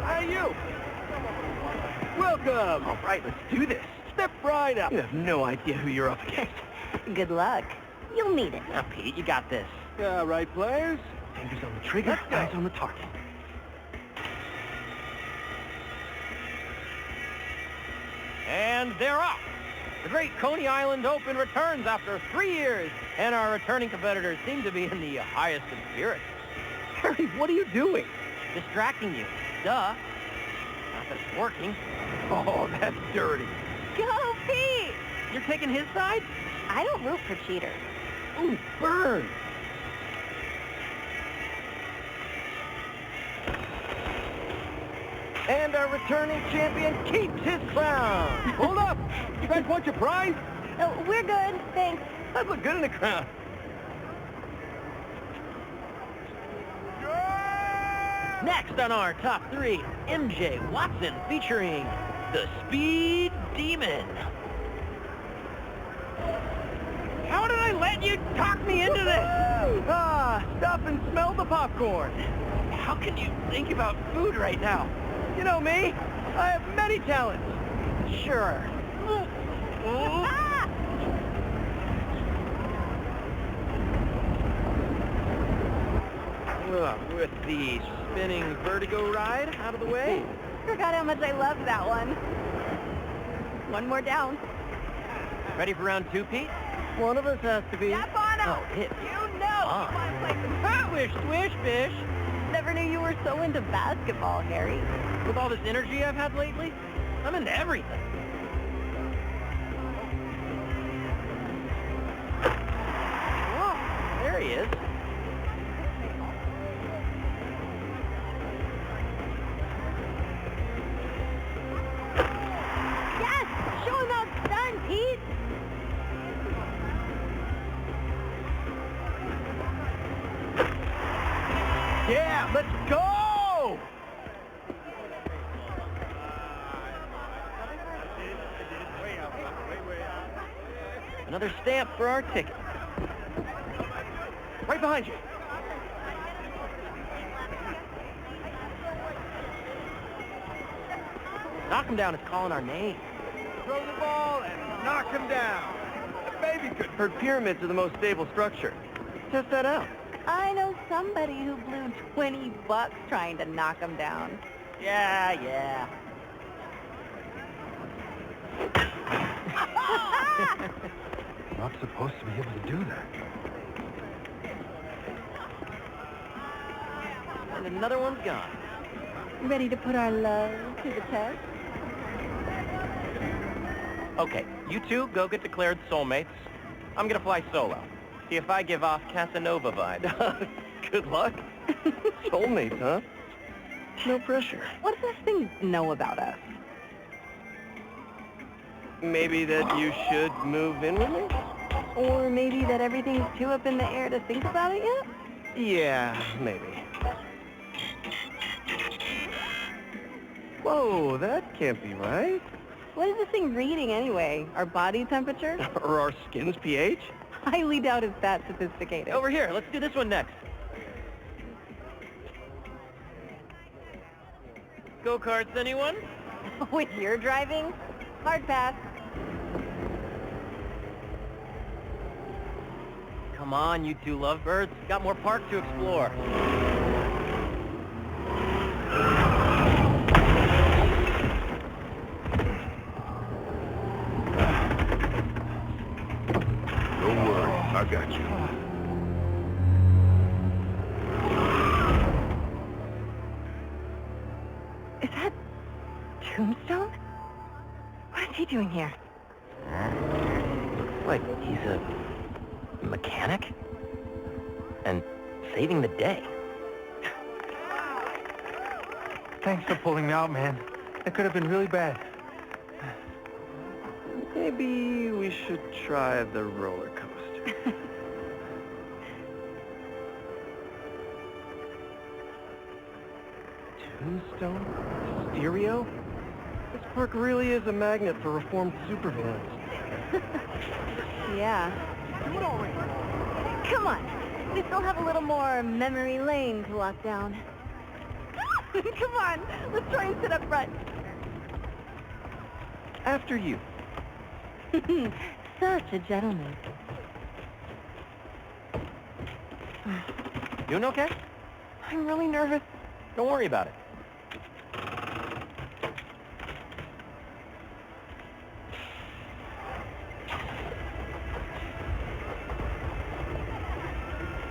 Hey, you! Welcome! All right, let's do this. Step right up. You have no idea who you're up against. Good luck. You'll need it. Now, Pete, you got this. All right, players. Fingers on the trigger, eyes on the target. And they're off. The Great Coney Island Open returns after 3 years, and our returning competitors seem to be in the highest of spirits. Harry, what are you doing? Distracting you. Duh. Not that it's working. Oh, that's dirty. Go, Pete! You're taking his side? I don't root for cheaters. Ooh, burn! And our returning champion keeps his crown. Hold up! You guys want your prize? Oh, we're good, thanks. I'd look good in a crown. Next on our top 3, MJ Watson featuring the Speed Demon. How did I let you talk me into this? Stop and smell the popcorn. How can you think about food right now? You know me. I have many talents. Sure. With the spinning vertigo ride out of the way. Forgot how much I loved that one. One more down. Ready for round 2, Pete? One of us has to be. Step on Oh, up. hit. You know Ah. you want to play some Wish, swish, fish. Never knew you were so into basketball, Harry. With all this energy I've had lately, I'm into everything. Oh, there he is. Yes! Show him how it's done, Pete! Yeah, let's go! Another stamp for our ticket. Right behind you. Knock him down is calling our name. Throw the ball and knock him down. A baby could. Heard pyramids are the most stable structure. Test that out. I know somebody who blew $20 trying to knock him down. Yeah. Not supposed to be able to do that. And another one's gone. Ready to put our love to the test? Okay, you two go get declared soulmates. I'm gonna fly solo. See if I give off Casanova vibes. Good luck. Soulmates, huh? No pressure. What does this thing know about us? Maybe that you should move in with me? Or maybe that everything's too up in the air to think about it yet? Yeah, maybe. Whoa, that can't be right. What is this thing reading anyway? Our body temperature? Or our skin's pH? Highly doubt it's that sophisticated. Over here, let's do this one next. Go-karts, anyone? With your driving? Hard pass. Come on, you two lovebirds. Got more park to explore. Don't worry, I got you. Is that Tombstone? What is he doing here? Looks like he's a mechanic and saving the day. Thanks for pulling me out, man. It could have been really bad. Maybe we should try the roller coaster. Tombstone? Stereo? This park really is a magnet for reformed supervillains. Yeah. Do it already. Come on. We still have a little more memory lane to lock down. Come on, let's try and sit up front. After you. Such a gentleman. Doing okay? I'm really nervous. Don't worry about it.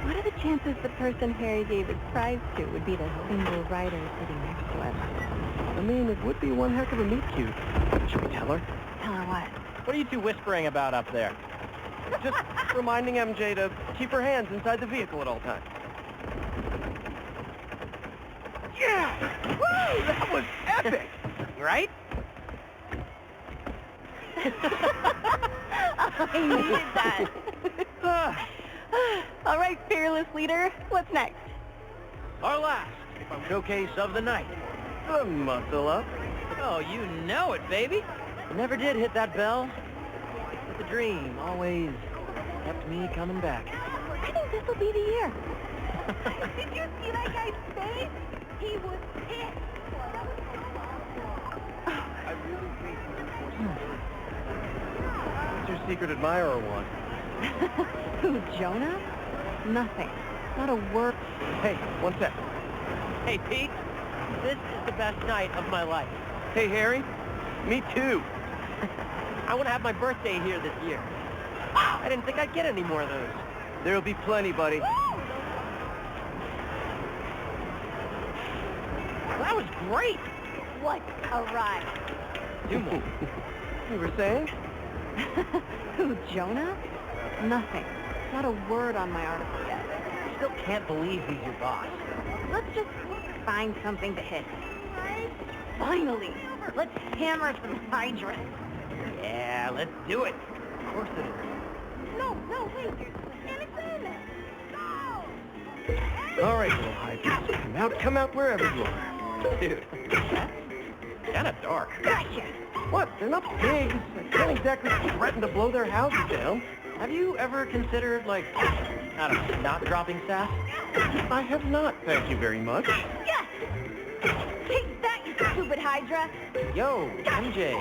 What are the chances the person Harry gave his prize to would be the single rider sitting next to him? I mean, it would be one heck of a meet cute. Should we tell her? Tell her what? What are you two whispering about up there? Just reminding MJ to keep her hands inside the vehicle at all times. Yeah! Woo! That was epic! Right? I needed that. All right, fearless leader, what's next? Our last showcase of the night. The muscle up. Oh, you know it, baby. I never did hit that bell. But the dream always kept me coming back. I think this will be the year. Did you see that guy's face? He was pissed. I really hate What's your secret admirer want? Who, Jonah? Nothing. Not a word. Hey, one sec. Hey, Pete. This is the best night of my life. Hey, Harry. Me too. I want to have my birthday here this year. I didn't think I'd get any more of those. There'll be plenty, buddy. That was great. What a ride. 2 more. You were saying? Who, Jonah? Nothing. Not a word on my article yet. I still can't believe he's your boss. Let's just find something to hit. Finally, let's hammer some hydras. Yeah, let's do it. Of course it is. No, wait. Anderson! No! All right, little hydras. Come out wherever you are. Dude. Kind of dark. Gotcha! What? They're not pigs. I can't exactly threaten to blow their houses down. Have you ever considered, like, I don't know, not dropping sass? I have not, thank you very much. Yes! Take that, you stupid hydra! Yo, MJ.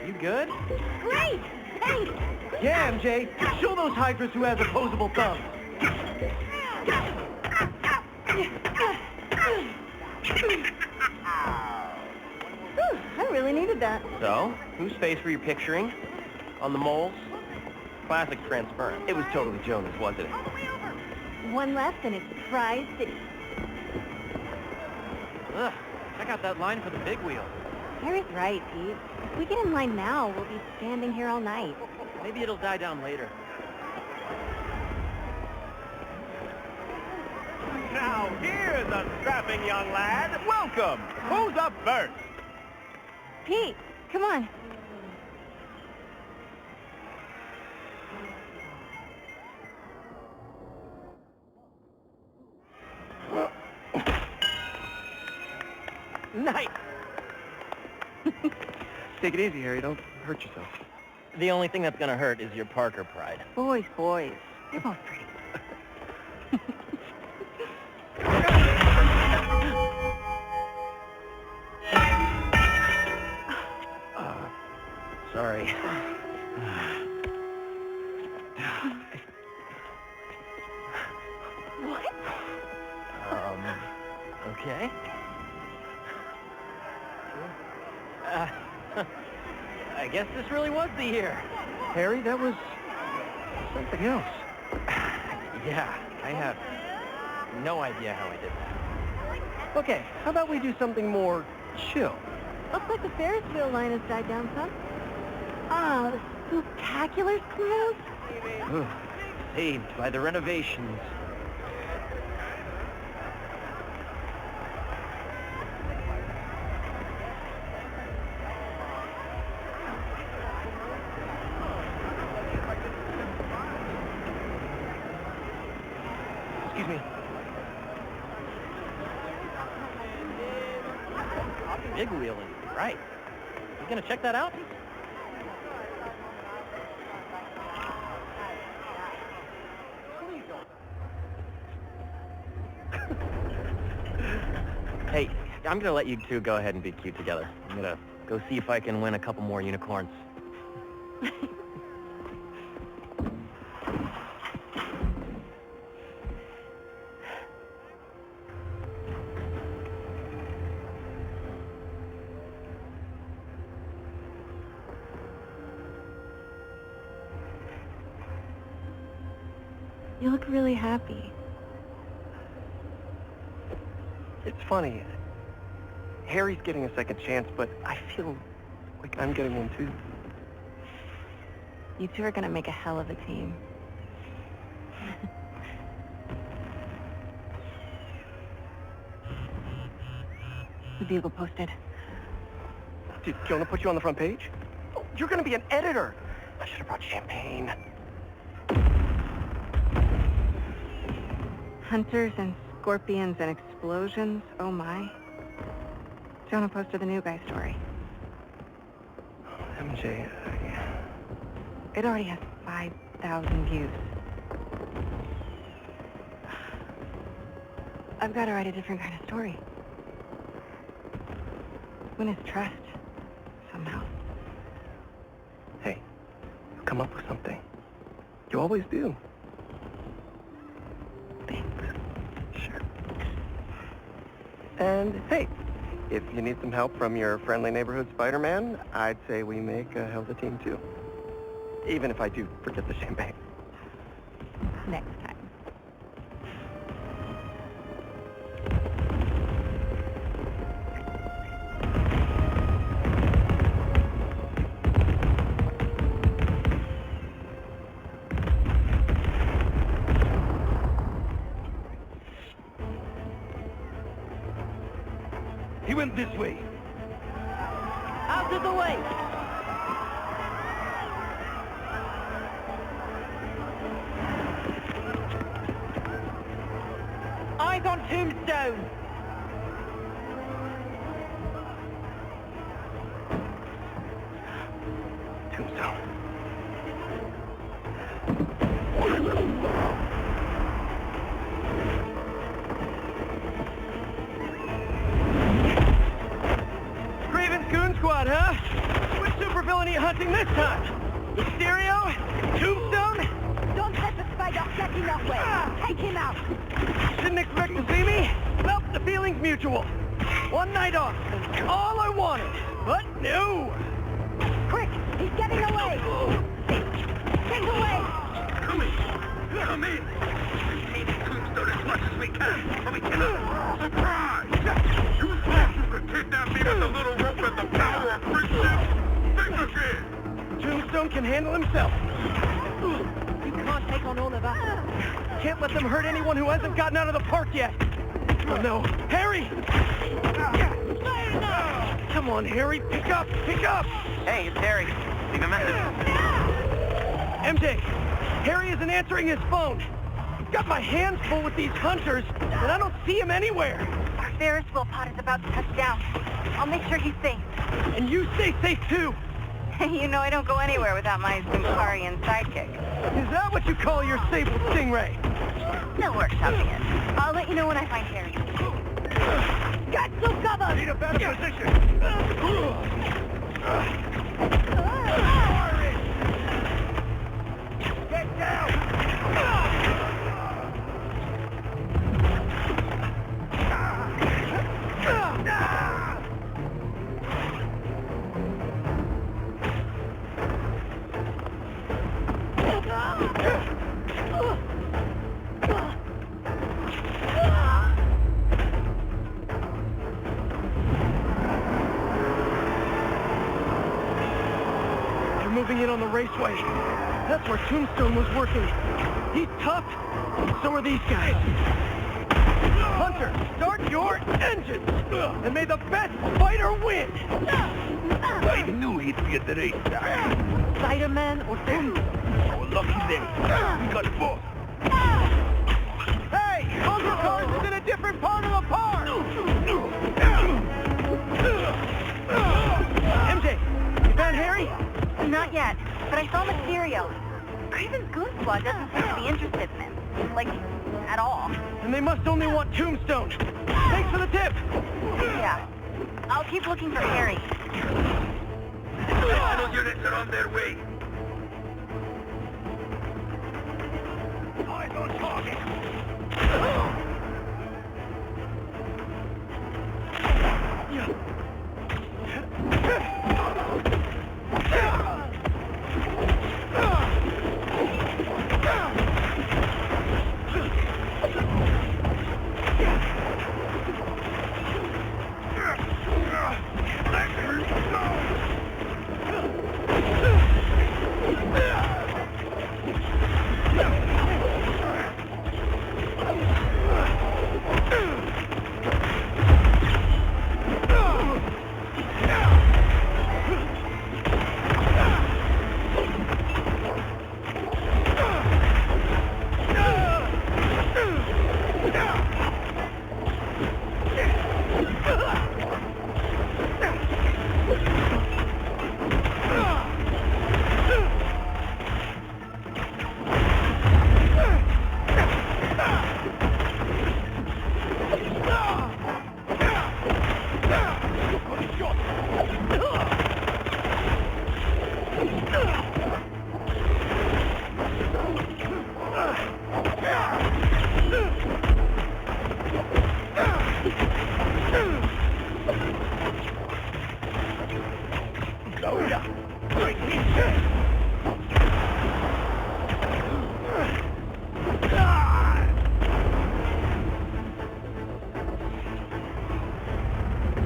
You good? Great! Thanks! Yeah, MJ. Show those hydras who has opposable thumbs. I really needed that. So, whose face were you picturing? On the moles? Classic transference. It was totally Jonah's, wasn't it? One left and it's Prize City. Ugh, check out that line for the big wheel. Harry's right, Pete. If we get in line now, we'll be standing here all night. Maybe it'll die down later. Now, here's a strapping young lad. Welcome. Who's up first? Pete, come on. Nice! Take it easy, Harry. Don't hurt yourself. The only thing that's gonna hurt is your Parker pride. Boys. They're both pretty. Sorry. What? Okay. I guess this really was the year. Harry, that was something else. Yeah, I have no idea how I did that. Okay, how about we do something more chill? Looks like the Ferris wheel line has died down some. Ah, the spooktacular's closed? Ugh, saved by the renovations. Excuse me. Big wheel is right. You gonna check that out? Hey, I'm gonna let you two go ahead and be cute together. I'm gonna go see if I can win a couple more unicorns. You look really happy. It's funny. Harry's getting a second chance, but I feel like I'm getting one too. You two are gonna make a hell of a team. The Bugle posted. Do you want to put you on the front page? Oh, you're gonna be an editor. I should have brought champagne. Hunters and scorpions and explosions, oh my. Jonah posted the new guy story. MJ, It already has 5,000 views. I've got to write a different kind of story. Win his trust, somehow. hey, you come up with something. You always do. Thanks. Sure. And hey, if you need some help from your friendly neighborhood Spider-Man, I'd say we make a hell of a team too. Even if I do forget the champagne. Next time. He went this way. Out of the way! Eyes on Tombstone! Tombstone. Craven's Goon Squad, huh? Which supervillain are you hunting this time? Mysterio? Tombstone? Don't let the spider get in our way. Take him out. Didn't expect to see me? Well, the feeling's mutual. One night off, all I wanted. But no! Quick, he's getting away. Get away. Come in! Come in! We need Tombstone as much as we can, or we cannot... Surprise! You thought you could kidnap me with the little rope and the power of friendship? Think again! Tombstone can handle himself. You can't take on all of us. Can't let them hurt anyone who hasn't gotten out of the park yet. Oh no. Harry! Come on, Harry, pick up, pick up! Hey, it's Harry. Leave a message. MJ, Harry isn't answering his phone. I've got my hands full with these hunters, and I don't see him anywhere. Our Ferris wheel pod is about to touch down. I'll make sure he's safe. And you stay safe too. You know I don't go anywhere without my Zimkarian sidekick. Is that what you call your sable stingray? No workshopping it. I'll let you know when I find Harry. Got some cover! Need a better position! Get down! They're moving in on the raceway. That's where Tombstone was working. He's tough, and so are these guys. Hunter, start your engines, and may the best fighter win! I knew he'd be at the racetrack. Spider-Man or Tombstone? Our lucky day. We got both. Hey, Hunter Cars is in a different part of the park! MJ, you found Harry? Not yet, but I saw Mysterio. Craven's Goon Squad doesn't seem to be interested in him. Like, at all. And they must only want Tombstone. Thanks for the tip. Yeah. I'll keep looking for Harry. Final units are on their way. Eyes on target.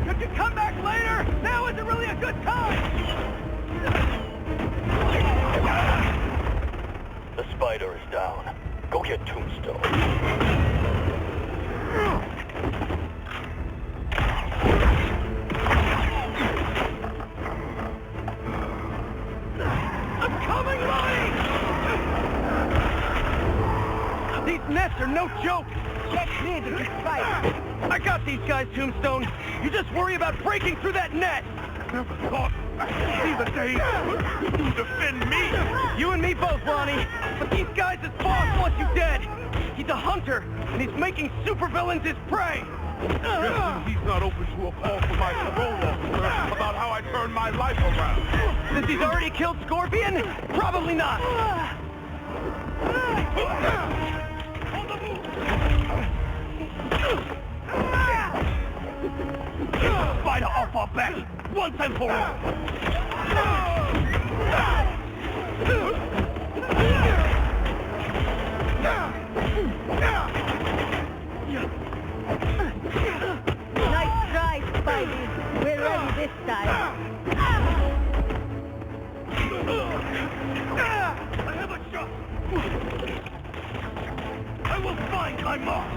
Could you come back later? Now isn't really a good time! The spider is down. Go get Tombstone. I'm coming, Lonnie! These nets are no joke! Catch me into this fight! I got these guys, Tombstone! You just worry about breaking through that net! Never thought I'd see the day you defend me. You and me both, Lonnie! But these guys' boss wants you dead! He's a hunter, and he's making supervillains his prey! Guessing he's not open to a call from my parole officer about how I turned my life around. Since he's already killed Scorpion? Probably not! Get the spider off our back, once and for all! Nice try, Spidey. We're ready this time. I have a shot! I will find my mark!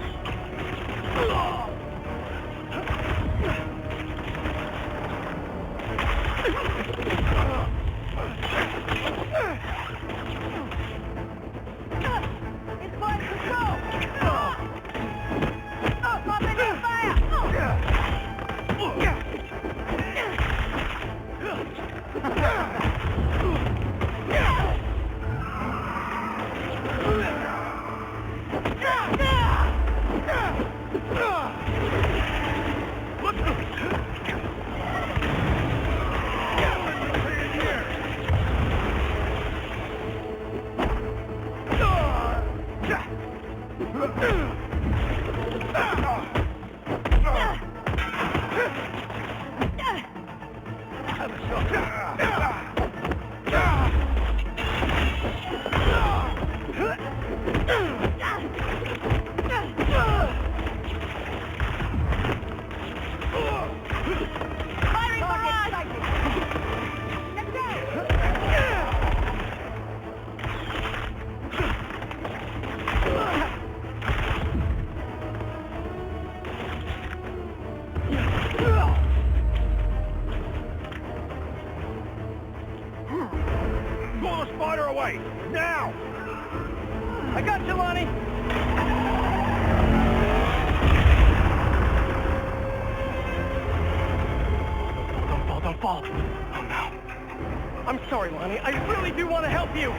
It's going to go! Pop in the fire! Pull the spider away! Now! I got you, Lonnie! Don't fall. Oh, no. I'm sorry, Lonnie. I really do want to help you.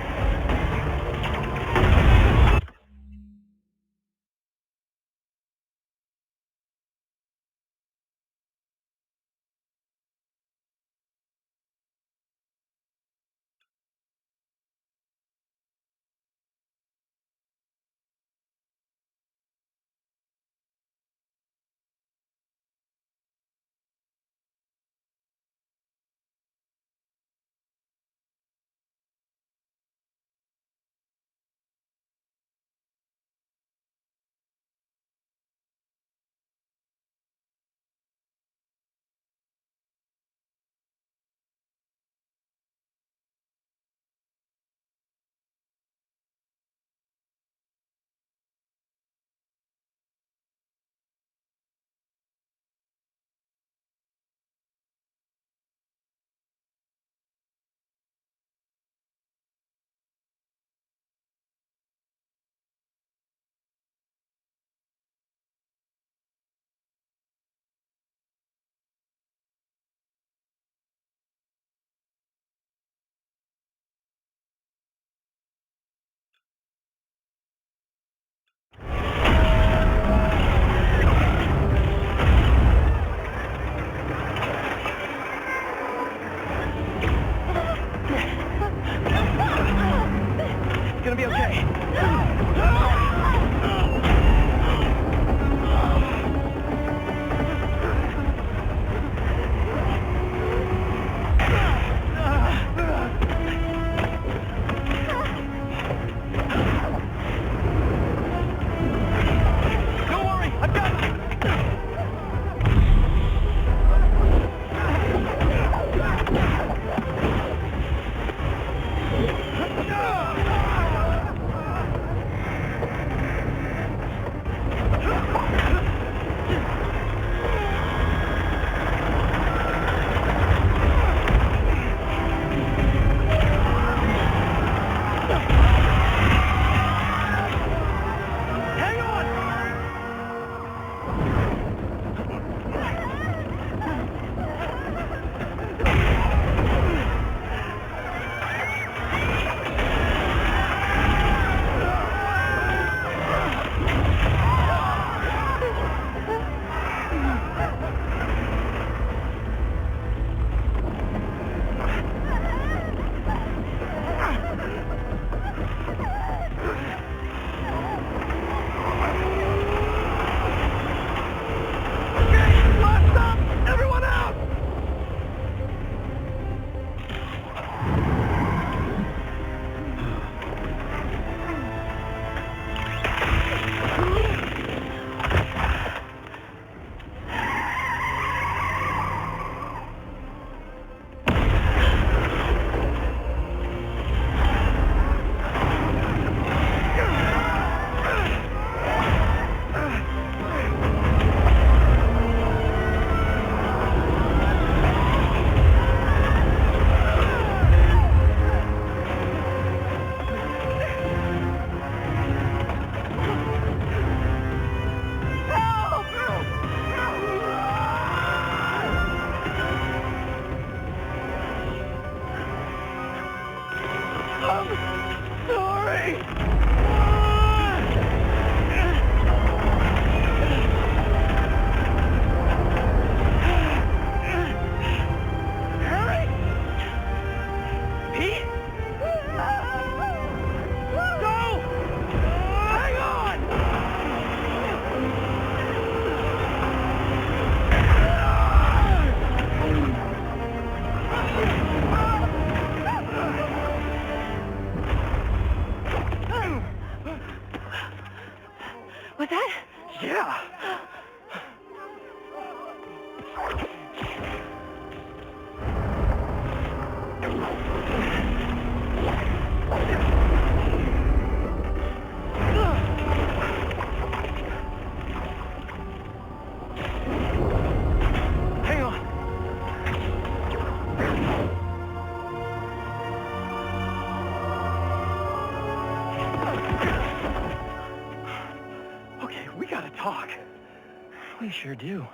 We sure do.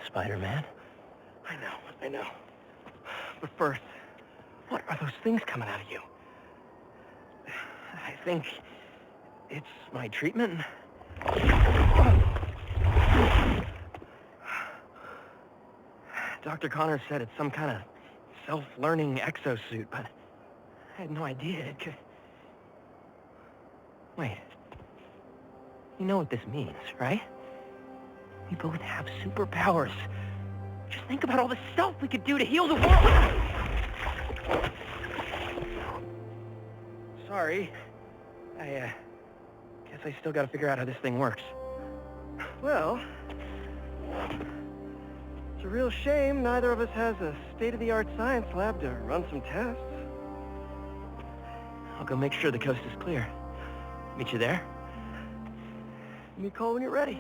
Spider-Man? I know. But first, what are those things coming out of you? I think it's my treatment. Dr. Connors said it's some kind of self-learning exosuit, but I had no idea it could... Wait. You know what this means, right? We both have superpowers. Just think about all the stuff we could do to heal the world! Sorry. I guess I still gotta figure out how this thing works. Well... It's a real shame neither of us has a state-of-the-art science lab to run some tests. I'll go make sure the coast is clear. Meet you there? Give me a call when you're ready.